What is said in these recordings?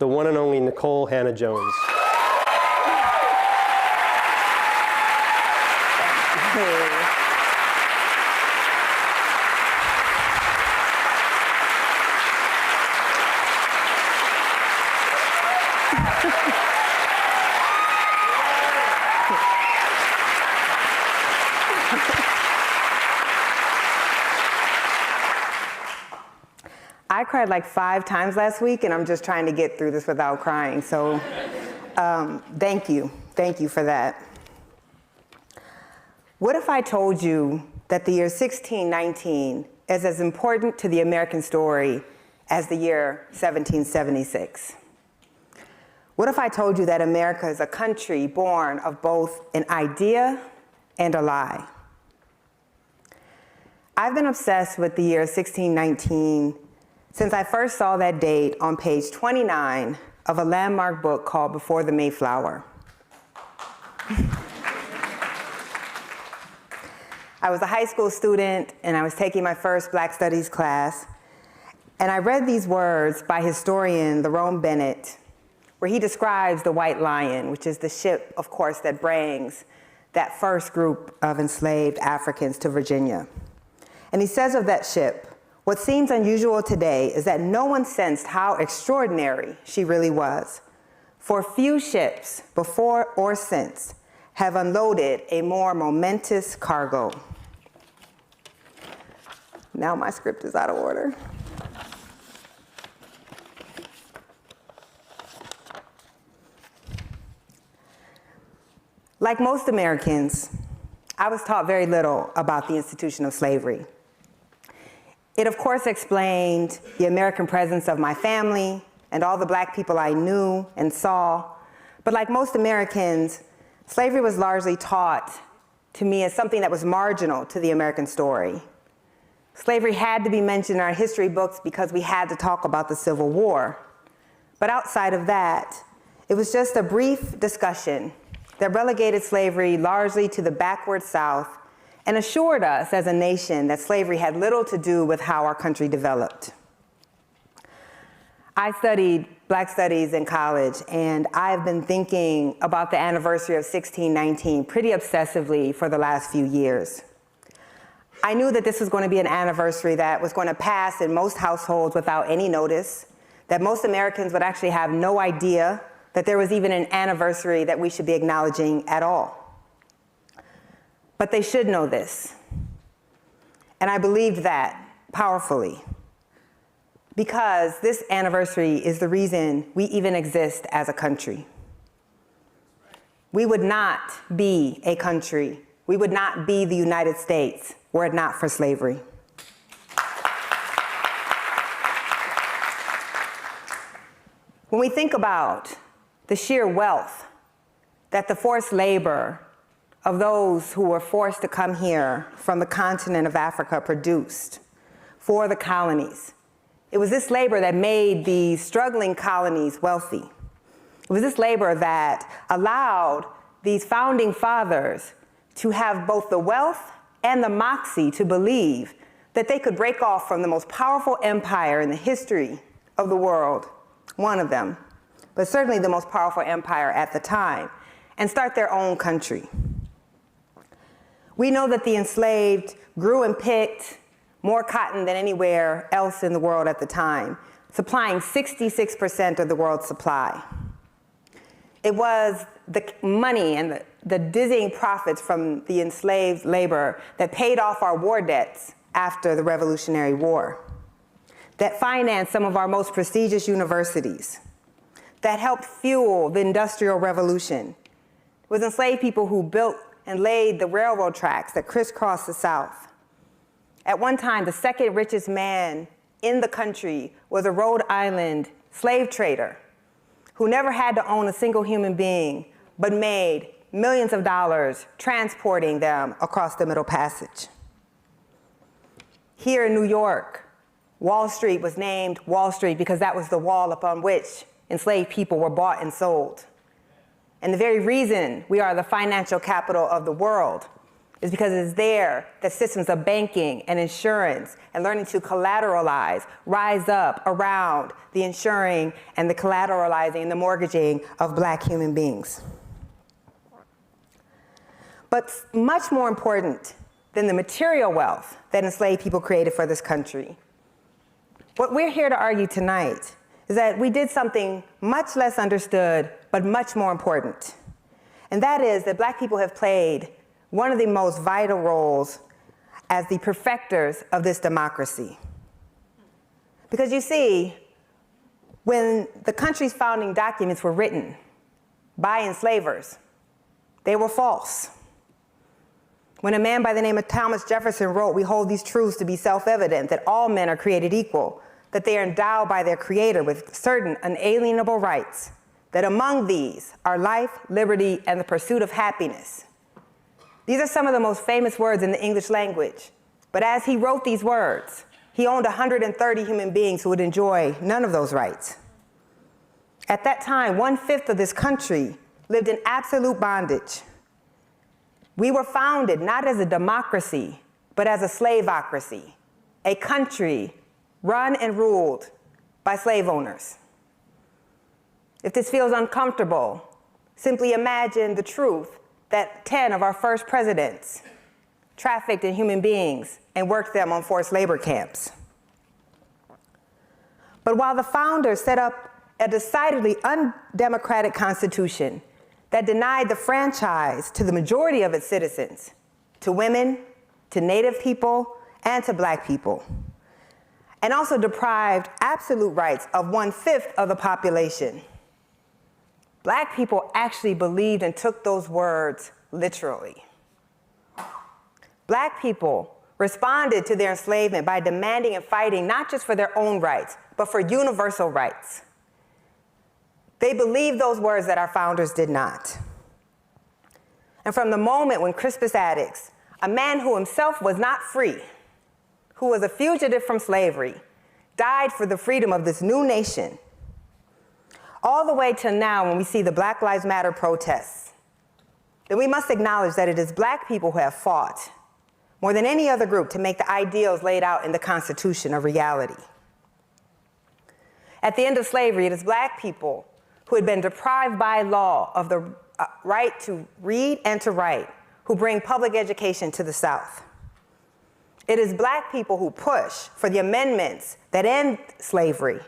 the one and only Nikole Hannah-Jones. I cried like 5 times last week, and I'm just trying to get through this without crying. So thank you for that. What if I told you that the year 1619 is as important to the American story as the year 1776? What if I told you that America is a country born of both an idea and a lie? I've been obsessed with the year 1619 since I first saw that date on page 29 of a landmark book called Before the Mayflower. I was a high school student, and I was taking my first Black Studies class, and I read these words by historian Lerone Bennett, where he describes the White Lion, which is the ship, of course, that brings that first group of enslaved Africans to Virginia. And he says of that ship, "What seems unusual today is that no one sensed how extraordinary she really was. For few ships, before or since, have unloaded a more momentous cargo." Now my script is out of order. Like most Americans, I was taught very little about the institution of slavery. It, of course, explained the American presence of my family and all the Black people I knew and saw. But like most Americans, slavery was largely taught to me as something that was marginal to the American story. Slavery had to be mentioned in our history books because we had to talk about the Civil War. But outside of that, it was just a brief discussion that relegated slavery largely to the backward South and assured us as a nation that slavery had little to do with how our country developed. I studied Black Studies in college, and I've been thinking about the anniversary of 1619 pretty obsessively for the last few years. I knew that this was going to be an anniversary that was going to pass in most households without any notice, that most Americans would actually have no idea that there was even an anniversary that we should be acknowledging at all. But they should know this. And I believed that powerfully, because this anniversary is the reason we even exist as a country. We would not be a country, we would not be the United States were it not for slavery. When we think about the sheer wealth that the forced labor of those who were forced to come here from the continent of Africa produced for the colonies, it was this labor that made the struggling colonies wealthy. It was this labor that allowed these founding fathers to have both the wealth and the moxie to believe that they could break off from the most powerful empire in the history of the world, one of them, but certainly the most powerful empire at the time, and start their own country. We know that the enslaved grew and picked more cotton than anywhere else in the world at the time, supplying 66% of the world's supply. It was the money and the dizzying profits from the enslaved labor that paid off our war debts after the Revolutionary War, that financed some of our most prestigious universities, that helped fuel the Industrial Revolution. It was enslaved people who built and laid the railroad tracks that crisscrossed the South. At one time, the second richest man in the country was a Rhode Island slave trader who never had to own a single human being, but made millions of dollars transporting them across the Middle Passage. Here in New York, Wall Street was named Wall Street because that was the wall upon which enslaved people were bought and sold. And the very reason we are the financial capital of the world is because it's there that systems of banking and insurance and learning to collateralize rise up around the insuring and the collateralizing and the mortgaging of Black human beings. But much more important than the material wealth that enslaved people created for this country, what we're here to argue tonight is that we did something much less understood, but much more important. And that is that Black people have played one of the most vital roles as the perfecters of this democracy. Because you see, when the country's founding documents were written by enslavers, they were false. When a man by the name of Thomas Jefferson wrote, "We hold these truths to be self-evident, that all men are created equal, that they are endowed by their Creator with certain unalienable rights, that among these are life, liberty, and the pursuit of happiness." These are some of the most famous words in the English language. But as he wrote these words, he owned 130 human beings who would enjoy none of those rights. At that time, 1/5 of this country lived in absolute bondage. We were founded not as a democracy, but as a slaveocracy, a country run and ruled by slave owners. If this feels uncomfortable, simply imagine the truth that 10 of our first presidents trafficked in human beings and worked them on forced labor camps. But while the founders set up a decidedly undemocratic constitution that denied the franchise to the majority of its citizens, to women, to Native people, and to Black people, and also deprived absolute rights of 1/5 of the population, Black people actually believed and took those words literally. Black people responded to their enslavement by demanding and fighting not just for their own rights, but for universal rights. They believed those words that our founders did not. And from the moment when Crispus Attucks, a man who himself was not free, who was a fugitive from slavery, died for the freedom of this new nation, all the way to now when we see the Black Lives Matter protests, then we must acknowledge that it is Black people who have fought more than any other group to make the ideals laid out in the Constitution a reality. At the end of slavery, it is Black people who had been deprived by law of the right to read and to write who bring public education to the South. It is Black people who push for the amendments that end slavery.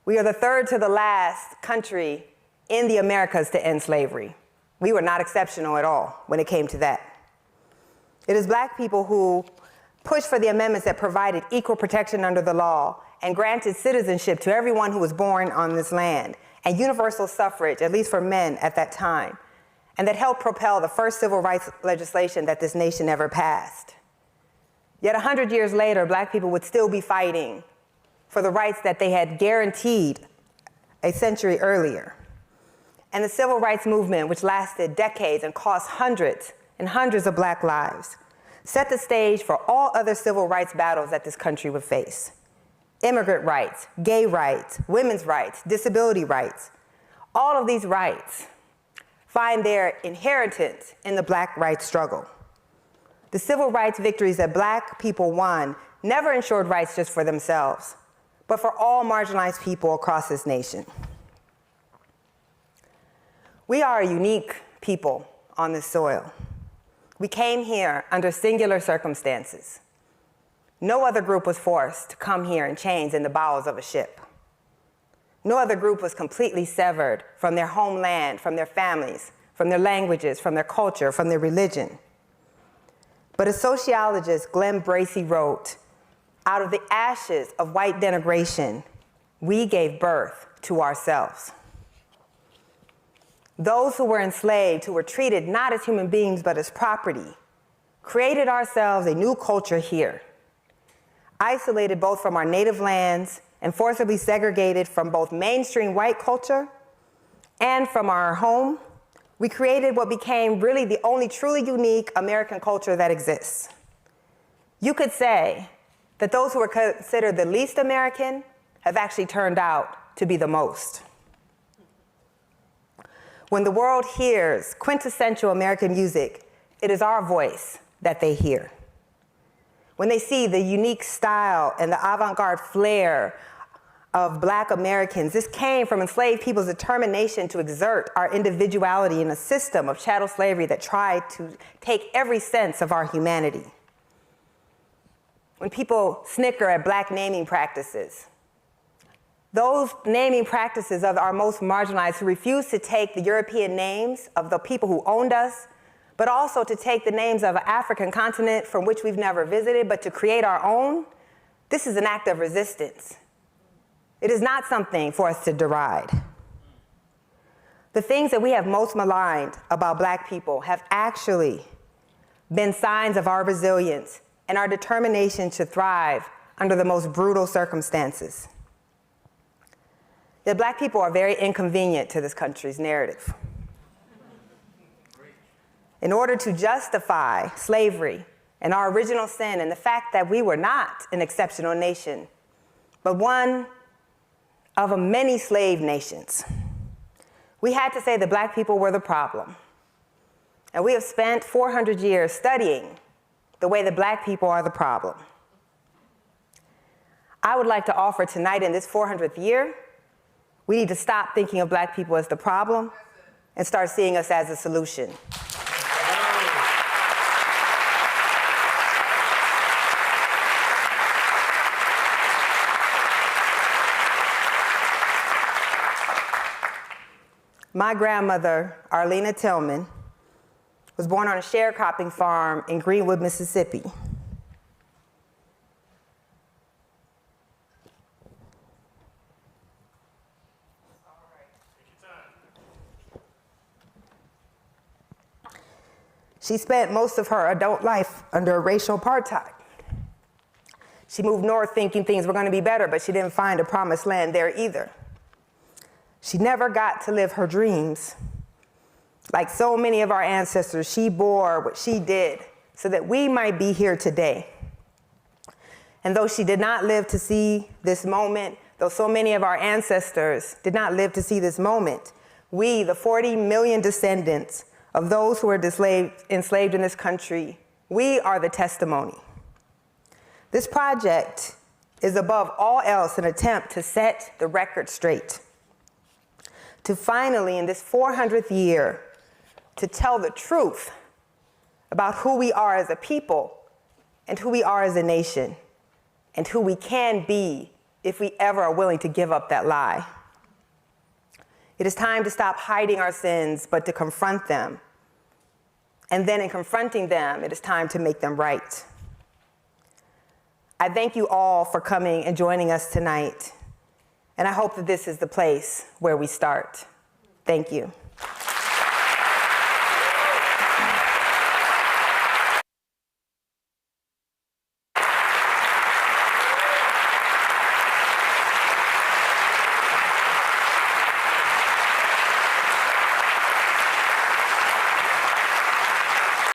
We are the third to the last country in the Americas to end slavery. We were not exceptional at all when it came to that. It is Black people who pushed for the amendments that provided equal protection under the law and granted citizenship to everyone who was born on this land, and universal suffrage, at least for men at that time, and that helped propel the first civil rights legislation that this nation ever passed. Yet 100 years later, Black people would still be fighting for the rights that they had guaranteed a century earlier. And the civil rights movement, which lasted decades and cost hundreds and hundreds of Black lives, set the stage for all other civil rights battles that this country would face. Immigrant rights, gay rights, women's rights, disability rights. All of these rights find their inheritance in the Black rights struggle. The civil rights victories that Black people won never ensured rights just for themselves, but for all marginalized people across this nation. We are a unique people on this soil. We came here under singular circumstances. No other group was forced to come here in chains in the bowels of a ship. No other group was completely severed from their homeland, from their families, from their languages, from their culture, from their religion. But as sociologist Glenn Bracey wrote, out of the ashes of white denigration, we gave birth to ourselves. Those who were enslaved, who were treated not as human beings but as property, created ourselves a new culture here. Isolated both from our native lands and forcibly segregated from both mainstream white culture and from our home, we created what became really the only truly unique American culture that exists. You could say that those who were considered the least American have actually turned out to be the most. When the world hears quintessential American music, it is our voice that they hear. When they see the unique style and the avant-garde flair of Black Americans, this came from enslaved people's determination to exert our individuality in a system of chattel slavery that tried to take every sense of our humanity. When people snicker at Black naming practices, those naming practices of our most marginalized who refuse to take the European names of the people who owned us, but also to take the names of an African continent from which we've never visited, but to create our own, this is an act of resistance. It is not something for us to deride. The things that we have most maligned about Black people have actually been signs of our resilience and our determination to thrive under the most brutal circumstances. That Black people are very inconvenient to this country's narrative. In order to justify slavery and our original sin and the fact that we were not an exceptional nation, but one of many slave nations, we had to say that Black people were the problem. And we have spent 400 years studying the way that Black people are the problem. I would like to offer tonight in this 400th year, we need to stop thinking of Black people as the problem and start seeing us as a solution. My grandmother, Arlena Tillman, was born on a sharecropping farm in Greenwood, Mississippi. She spent most of her adult life under racial apartheid. She moved north thinking things were going to be better, but she didn't find a promised land there either. She never got to live her dreams. Like so many of our ancestors, she bore what she did so that we might be here today. And though she did not live to see this moment, though so many of our ancestors did not live to see this moment, we, the 40 million descendants of those who were enslaved in this country, we are the testimony. This project is above all else an attempt to set the record straight. To finally, in this 400th year, to tell the truth about who we are as a people and who we are as a nation and who we can be if we ever are willing to give up that lie. It is time to stop hiding our sins, but to confront them. And then in confronting them, it is time to make them right. I thank you all for coming and joining us tonight. And I hope that this is the place where we start. Thank you.